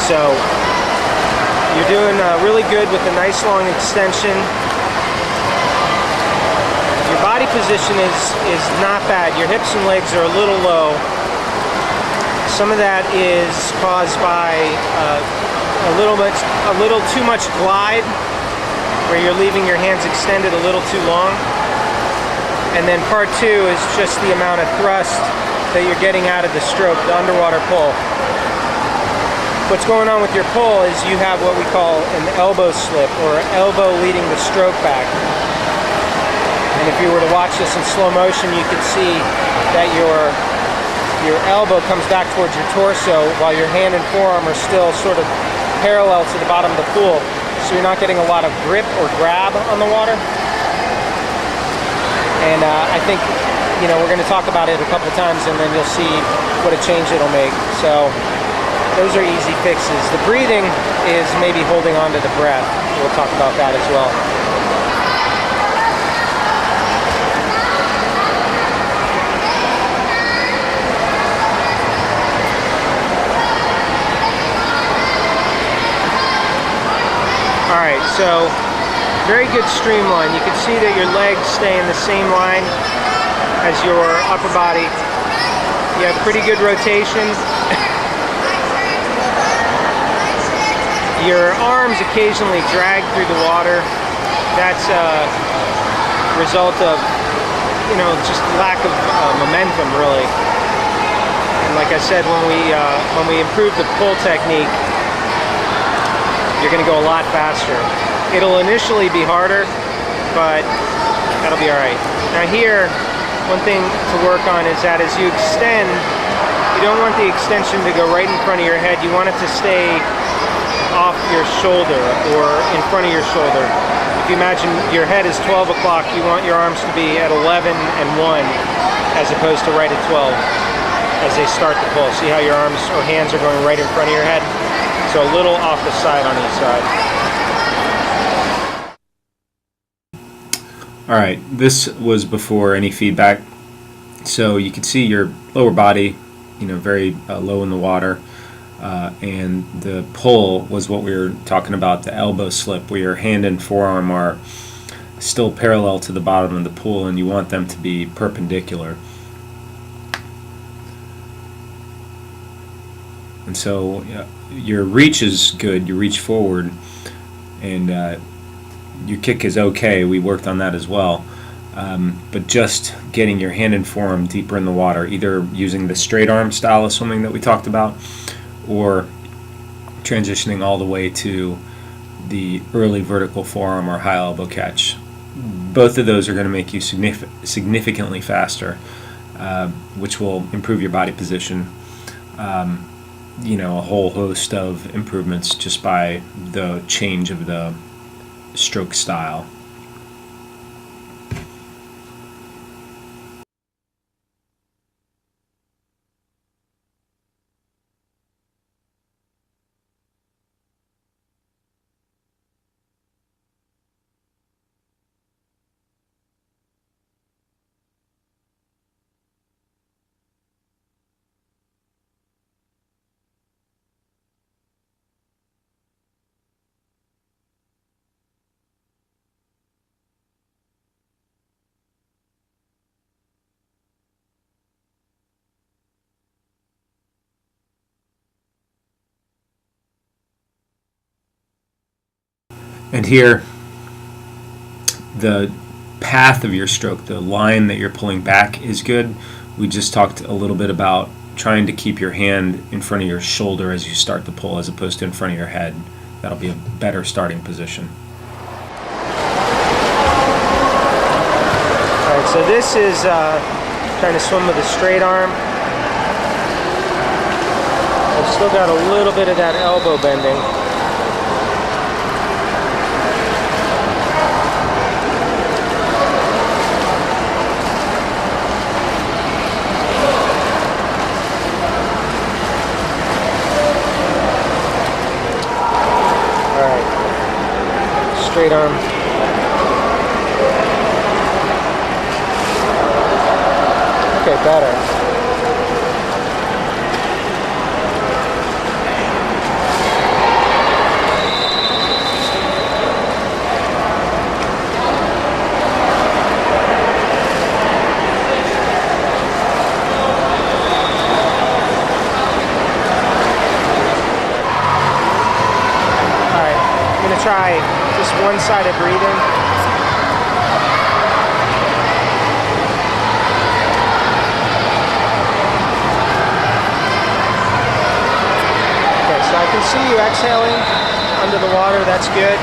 So you're doing really good with a nice long extension. Your body position is not bad. Your hips and legs are a little low. Some of that is caused by a little too much glide, where you're leaving your hands extended a little too long. And then part two is just the amount of thrust that you're getting out of the stroke, the underwater pull. What's going on with your pull is you have what we call an elbow slip, or elbow leading the stroke back. And if you were to watch this in slow motion, you could see that your elbow comes back towards your torso while your hand and forearm are still sort of parallel to the bottom of the pool. So you're not getting a lot of grip or grab on the water. And I think, we're going to talk about it a couple of times, and then you'll see what a change it'll make. So those are easy fixes. The breathing is maybe holding on to the breath. We'll talk about that as well. Alright, so very good streamline. You can see that your legs stay in the same line as your upper body. You have pretty good rotation. Your arms occasionally drag through the water. That's a result of, just lack of momentum, really. And like I said, when we improve the pull technique, you're going to go a lot faster. It'll initially be harder, but that'll be all right. Now here, one thing to work on is that as you extend, you don't want the extension to go right in front of your head. You want it to stay off your shoulder or in front of your shoulder. If you imagine your head is 12 o'clock, you want your arms to be at 11 and 1 as opposed to right at 12 as they start the pull. See how your arms or hands are going right in front of your head? So a little off the side on each side. All right, this was before any feedback. So you can see your lower body, very low in the water. And the pull was what we were talking about, the elbow slip, where your hand and forearm are still parallel to the bottom of the pool, and you want them to be perpendicular. And so your reach is good, you reach forward, and your kick is okay. We worked on that as well. But just getting your hand and forearm deeper in the water, either using the straight arm style of swimming that we talked about, or transitioning all the way to the early vertical forearm or high elbow catch. Both of those are going to make you significantly faster, which will improve your body position. A whole host of improvements just by the change of the stroke style. And here, the path of your stroke, the line that you're pulling back is good. We just talked a little bit about trying to keep your hand in front of your shoulder as you start the pull as opposed to in front of your head. That'll be a better starting position. All right, so this is trying to swim with a straight arm. I've still got a little bit of that elbow bending. Straight arm. Okay, better. try just one-sided breathing. Okay, so I can see you exhaling under the water. That's good.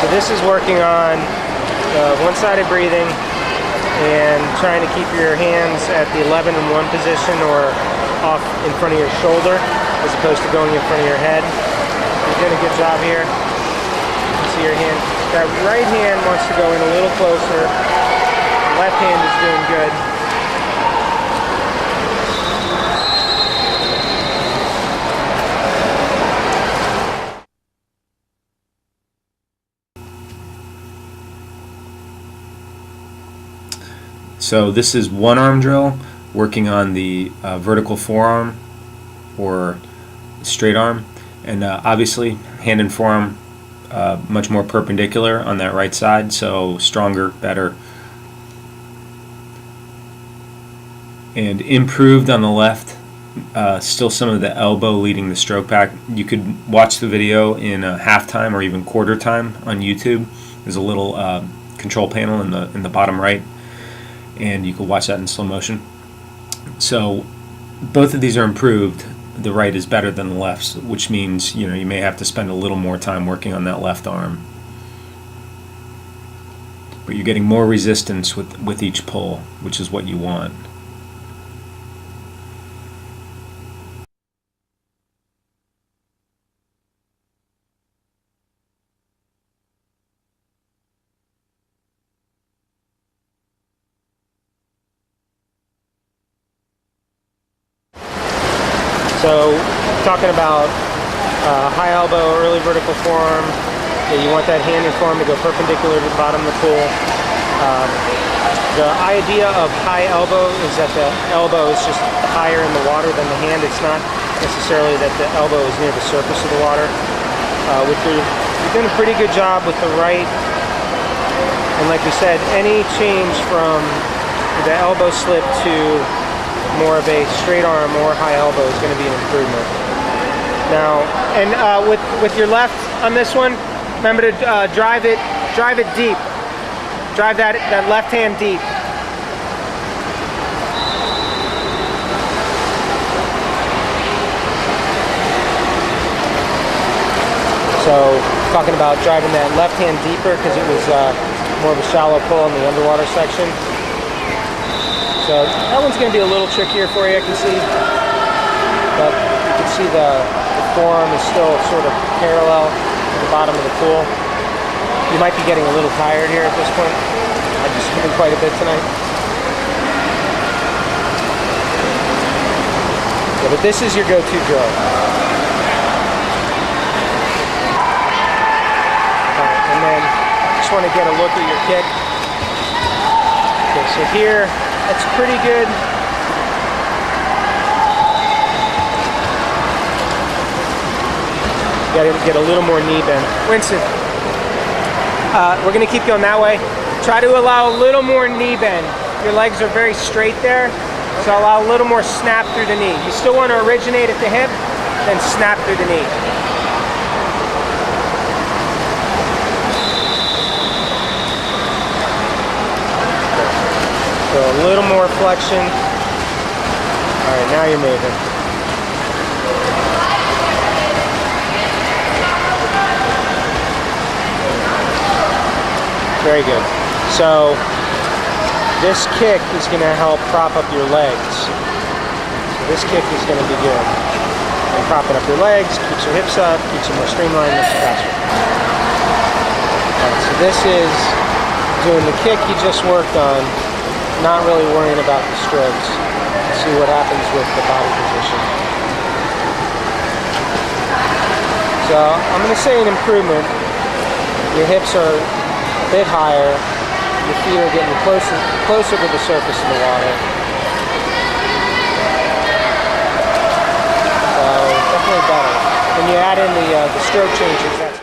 This is working on one-sided breathing and trying to keep your hands at the 11 and 1 position or off in front of your shoulder as opposed to going in front of your head. You're doing a good job here. You can see your hand. That right hand wants to go in a little closer. The left hand is doing good. So this is one arm drill working on the vertical forearm or straight arm, and obviously hand and forearm much more perpendicular on that right side, so stronger, better, and improved on the left. Still some of the elbow leading the stroke back. You could watch the video in halftime or even quarter time on YouTube. There's a little control panel in the bottom right, and you can watch that in slow motion. So both of these are improved. The right is better than the left, which means you may have to spend a little more time working on that left arm. But you're getting more resistance with each pull, which is what you want. So, talking about high elbow, early vertical forearm, you want that hand and forearm to go perpendicular to the bottom of the pool. The idea of high elbow is that the elbow is just higher in the water than the hand. It's not necessarily that the elbow is near the surface of the water. You're doing a pretty good job with the right. And like we said, any change from the elbow slip to more of a straight arm or high elbow is going to be an improvement. Now, and with your left on this one, remember to drive it deep. Drive that left hand deep. So, talking about driving that left hand deeper because it was more of a shallow pull in the underwater section. So that one's going to be a little trickier for you, I can see. But you can see the forearm is still sort of parallel to the bottom of the pool. You might be getting a little tired here at this point. I've just been quite a bit tonight. Yeah, but this is your go-to drill. Alright, and then just want to get a look at your kick. Okay, so here, that's pretty good. You gotta get a little more knee bend. Winston, we're gonna keep going that way. Try to allow a little more knee bend. Your legs are very straight there, so allow a little more snap through the knee. You still want to originate at the hip, then snap through the knee. So a little more flexion. All right, now you're moving. Very good. So this kick is going to help prop up your legs. So this kick is going to be good. And propping up your legs, keeps your hips up, keeps you more streamlined, makes you faster. All right, so this is doing the kick you just worked on, not really worrying about the strokes. See what happens with the body position. So I'm going to say an improvement. Your hips are a bit higher. Your feet are getting closer to the surface of the water. So definitely better. When you add in the stroke changes, that's